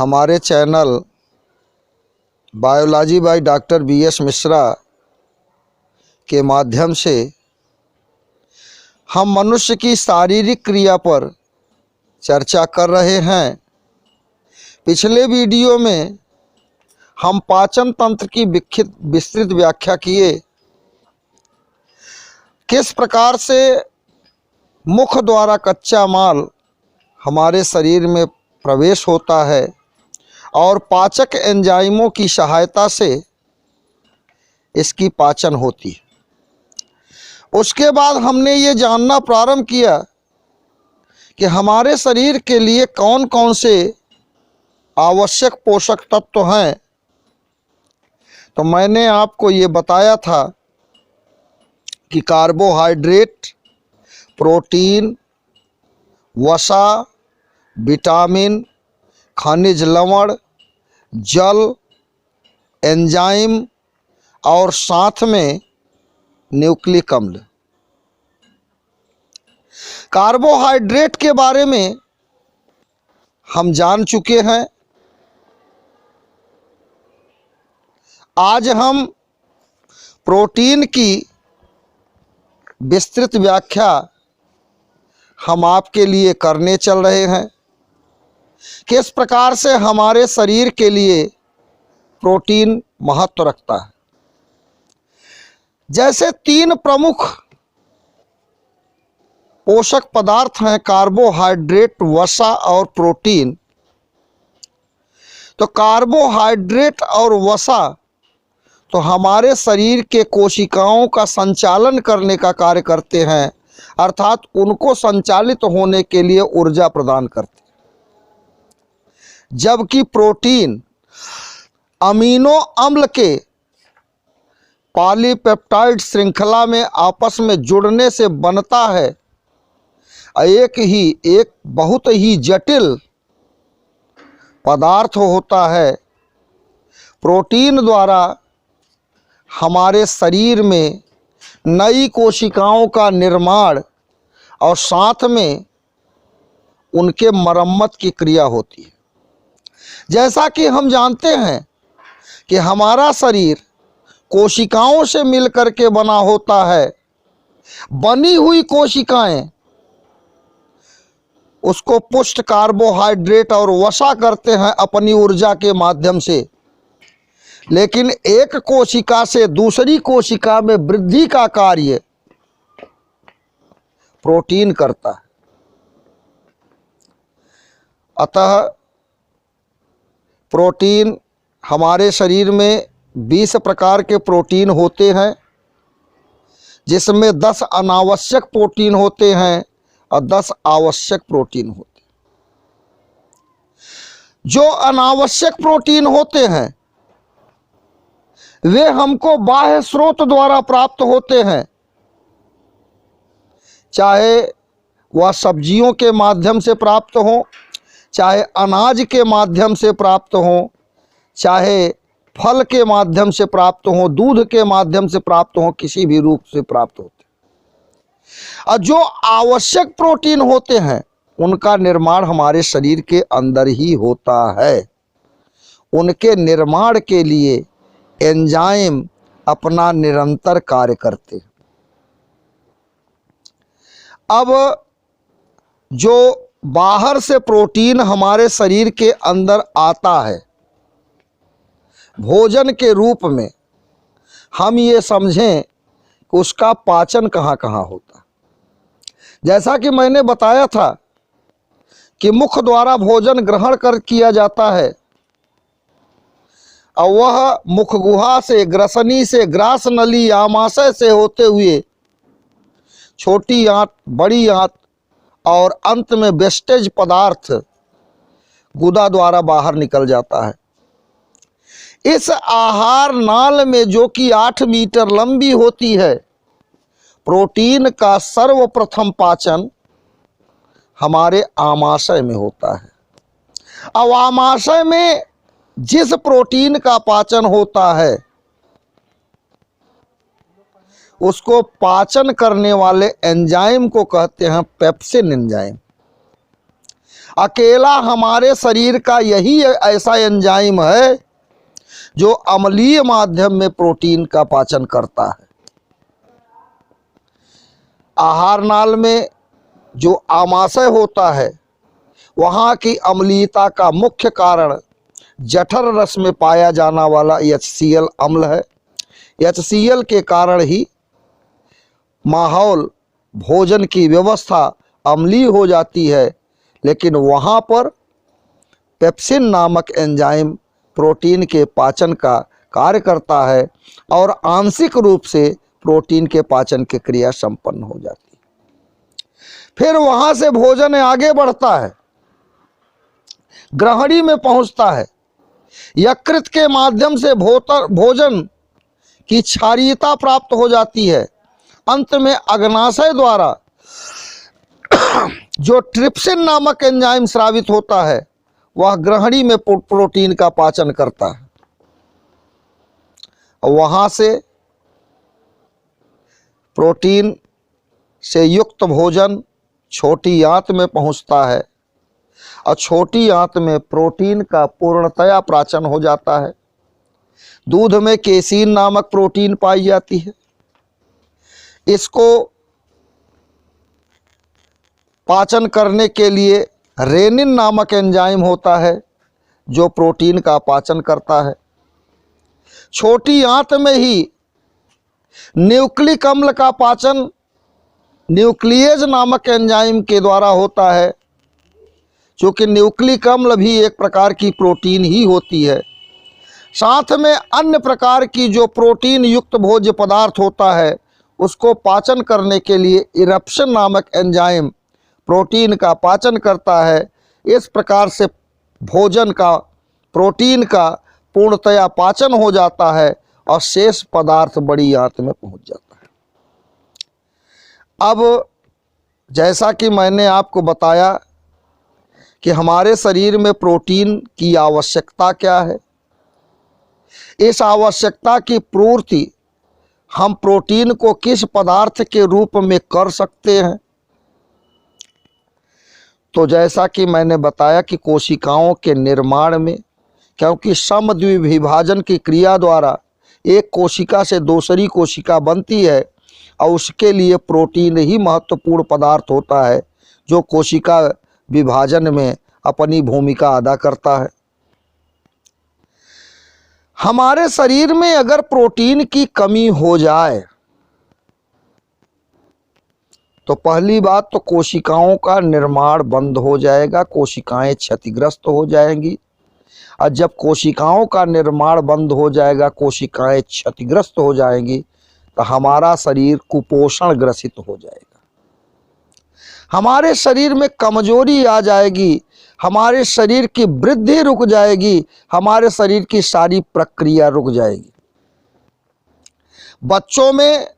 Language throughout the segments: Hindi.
हमारे channel biology by doctor BS Mishra के माध्यम से हम मनुष्य की शारीरिक क्रिया पर चर्चा कर रहे हैं। पिछले वीडियो में हम पाचन तंत्र की विस्तृत व्याख्या किए। किस प्रकार से मुख द्वारा कच्चा माल हमारे शरीर में प्रवेश होता है और पाचक एंजाइमों की सहायता से इसकी पाचन होती है। उसके बाद हमने ये जानना प्रारंभ किया कि हमारे शरीर के लिए कौन कौन से आवश्यक पोषक तत्व हैं। तो मैंने आपको ये बताया था कि कार्बोहाइड्रेट, प्रोटीन, वसा, विटामिन, खनिज लवण, जल, एंजाइम और साथ में न्यूक्लिक अम्ल। कार्बोहाइड्रेट के बारे में हम जान चुके हैं। आज हम प्रोटीन की विस्तृत व्याख्या हम आपके लिए करने चल रहे हैं। किस प्रकार से हमारे शरीर के लिए प्रोटीन महत्व रखता है। जैसे तीन प्रमुख पोषक पदार्थ हैं कार्बोहाइड्रेट, वसा और प्रोटीन। तो कार्बोहाइड्रेट और वसा तो हमारे शरीर के कोशिकाओं का संचालन करने का कार्य करते हैं, अर्थात उनको संचालित होने के लिए ऊर्जा प्रदान करते हैं। जबकि प्रोटीन अमीनो अम्ल के पॉलीपेप्टाइड श्रृंखला में आपस में जुड़ने से बनता है। एक बहुत ही जटिल पदार्थ होता है। प्रोटीन द्वारा हमारे शरीर में नई कोशिकाओं का निर्माण और साथ में उनके मरम्मत की क्रिया होती है। जैसा कि हम जानते हैं कि हमारा शरीर कोशिकाओं से मिलकर के बना होता है। बनी हुई कोशिकाएं उसको पुष्ट कार्बोहाइड्रेट और वसा करते हैं अपनी ऊर्जा के माध्यम से। लेकिन एक कोशिका से दूसरी कोशिका में वृद्धि का कार्य प्रोटीन करता है। अतः प्रोटीन हमारे शरीर में 20 प्रकार के प्रोटीन होते हैं, जिसमें 10 अनावश्यक प्रोटीन होते हैं और 10 आवश्यक प्रोटीन होते हैं। जो अनावश्यक प्रोटीन होते हैं वे हमको बाह्य स्रोत द्वारा प्राप्त होते हैं, चाहे वह सब्जियों के माध्यम से प्राप्त हो, चाहे अनाज के माध्यम से प्राप्त हो, चाहे फल के माध्यम से प्राप्त हो, दूध के माध्यम से प्राप्त हो, किसी भी रूप से प्राप्त होते हैं। और जो आवश्यक प्रोटीन होते हैं उनका निर्माण हमारे शरीर के अंदर ही होता है। उनके निर्माण के लिए एंजाइम अपना निरंतर कार्य करते हैं। अब जो बाहर से प्रोटीन हमारे शरीर के अंदर आता है भोजन के रूप में, हम ये समझें कि उसका पाचन कहाँ कहाँ होता है। जैसा कि मैंने बताया था कि मुख द्वारा भोजन ग्रहण किया जाता है और वह मुख गुहा से, ग्रसनी से, ग्रास नली, आमाशय से होते हुए छोटी आंत, बड़ी आंत और अंत में वेस्टेज पदार्थ गुदा द्वारा बाहर निकल जाता है। इस आहार नाल में, जो कि 8 मीटर लंबी होती है, प्रोटीन का सर्वप्रथम पाचन हमारे आमाशय में होता है। अब आमाशय में जिस प्रोटीन का पाचन होता है उसको पाचन करने वाले एंजाइम को कहते हैं पेप्सिन एंजाइम। अकेला हमारे शरीर का यही ऐसा एंजाइम है जो अम्लीय माध्यम में प्रोटीन का पाचन करता है। आहार नाल में जो आमाशय होता है, वहाँ की अम्लीयता का मुख्य कारण जठर रस में पाया जाना वाला HCl अम्ल है। HCl के कारण ही माहौल, भोजन की व्यवस्था अम्लीय हो जाती है, लेकिन वहाँ पर पेप्सिन नामक एंजाइम प्रोटीन के पाचन का कार्य करता है और आंशिक रूप से प्रोटीन के पाचन की क्रिया संपन्न हो जाती है। फिर वहाँ से भोजन आगे बढ़ता है, ग्रहणी में पहुँचता है, यकृत के माध्यम से भोजन की क्षारीयता प्राप्त हो जाती है। अंत में अग्नाशय द्वारा जो ट्रिप्सिन नामक एंजाइम स्रावित होता है, वह ग्रहणी में प्रोटीन का पाचन करता है। वहां से प्रोटीन से युक्त भोजन छोटी आंत में पहुंचता है और छोटी आंत में प्रोटीन का पूर्णतया पाचन हो जाता है। दूध में केसीन नामक प्रोटीन पाई जाती है। इसको पाचन करने के लिए रेनिन नामक एंजाइम होता है जो प्रोटीन का पाचन करता है। छोटी आंत में ही न्यूक्लिक अम्ल का पाचन न्यूक्लियेज नामक एंजाइम के द्वारा होता है, क्योंकि न्यूक्लिक अम्ल भी एक प्रकार की प्रोटीन ही होती है। साथ में अन्य प्रकार की जो प्रोटीन युक्त भोज्य पदार्थ होता है, उसको पाचन करने के लिए इरप्शन नामक एंजाइम प्रोटीन का पाचन करता है। इस प्रकार से भोजन का, प्रोटीन का पूर्णतया पाचन हो जाता है और शेष पदार्थ बड़ी आंत में पहुंच जाता है। अब जैसा कि मैंने आपको बताया कि हमारे शरीर में प्रोटीन की आवश्यकता क्या है, इस आवश्यकता की पूर्ति हम प्रोटीन को किस पदार्थ के रूप में कर सकते हैं। तो जैसा कि मैंने बताया कि कोशिकाओं के निर्माण में, क्योंकि समद्विभाजन की क्रिया द्वारा एक कोशिका से दूसरी कोशिका बनती है और उसके लिए प्रोटीन ही महत्वपूर्ण पदार्थ होता है जो कोशिका विभाजन में अपनी भूमिका अदा करता है। हमारे शरीर में अगर प्रोटीन की कमी हो जाए तो पहली बात तो कोशिकाओं का निर्माण बंद हो जाएगा, कोशिकाएं क्षतिग्रस्त हो जाएंगी। और जब कोशिकाओं का निर्माण बंद हो जाएगा, कोशिकाएं क्षतिग्रस्त हो जाएंगी, तो हमारा शरीर कुपोषण ग्रसित हो जाएगा। हमारे शरीर में कमजोरी आ जाएगी, हमारे शरीर की वृद्धि रुक जाएगी, हमारे शरीर की सारी प्रक्रिया रुक जाएगी। बच्चों में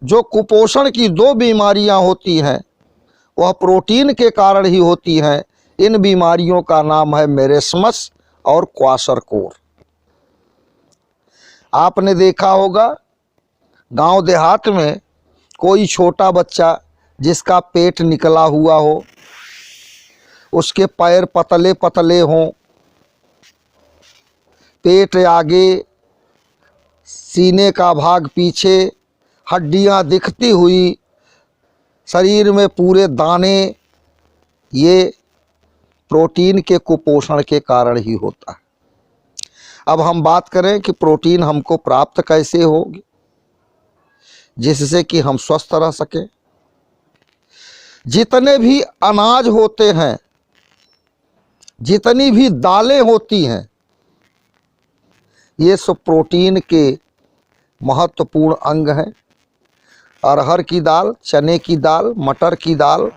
जो कुपोषण की 2 बीमारियां होती हैं, वह प्रोटीन के कारण ही होती हैं। इन बीमारियों का नाम है मेरेस्मस और क्वाशरकोर। आपने देखा होगा गांव देहात में कोई छोटा बच्चा जिसका पेट निकला हुआ हो, उसके पैर पतले पतले हों, पेट आगे, सीने का भाग पीछे, हड्डियां दिखती हुई, शरीर में पूरे दाने, ये प्रोटीन के कुपोषण के कारण ही होता है। अब हम बात करें कि प्रोटीन हमको प्राप्त कैसे होगी जिससे कि हम स्वस्थ रह सकें। जितने भी अनाज होते हैं, जितनी भी दालें होती हैं, ये सब प्रोटीन के महत्वपूर्ण अंग हैं। अरहर की दाल, चने की दाल, मटर की दाल,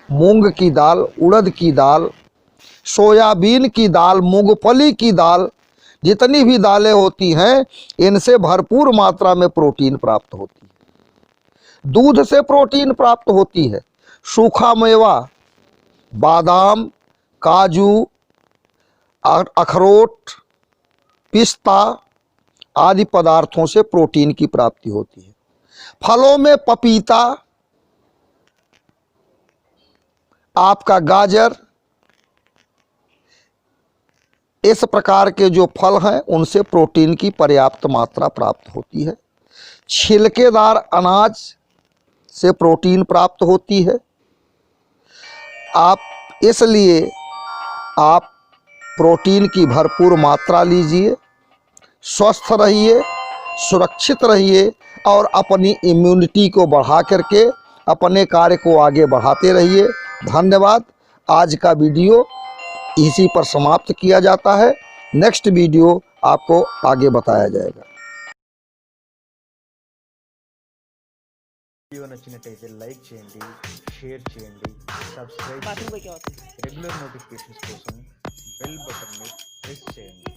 मूंग की दाल, उड़द की दाल, सोयाबीन की दाल, मूंगफली की दाल, जितनी भी दालें होती हैं, इनसे भरपूर मात्रा में प्रोटीन प्राप्त होती है। दूध से प्रोटीन प्राप्त होती है। सूखा मेवा, बादाम, काजू, अखरोट, पिस्ता आदि पदार्थों से प्रोटीन की प्राप्ति होती है। फलों में पपीता, आपका गाजर, इस प्रकार के जो फल हैं उनसे प्रोटीन की पर्याप्त मात्रा प्राप्त होती है। छिलकेदार अनाज से प्रोटीन प्राप्त होती है। इसलिए आप प्रोटीन की भरपूर मात्रा लीजिए, स्वस्थ रहिए, सुरक्षित रहिए और अपनी इम्यूनिटी को बढ़ा करके अपने कार्य को आगे बढ़ाते रहिए। धन्यवाद। आज का वीडियो इसी पर समाप्त किया जाता है। नेक्स्ट वीडियो आपको आगे बताया जाएगा। వీడియో నచ్చినట్టయితే లైక్ చేయండి, షేర్ చేయండి, సబ్స్క్రైబ్ చేయండి. రెగ్యులర్ నోటిఫికేషన్స్ కోసం బెల్ బటన్ని ప్రెస్ చేయండి.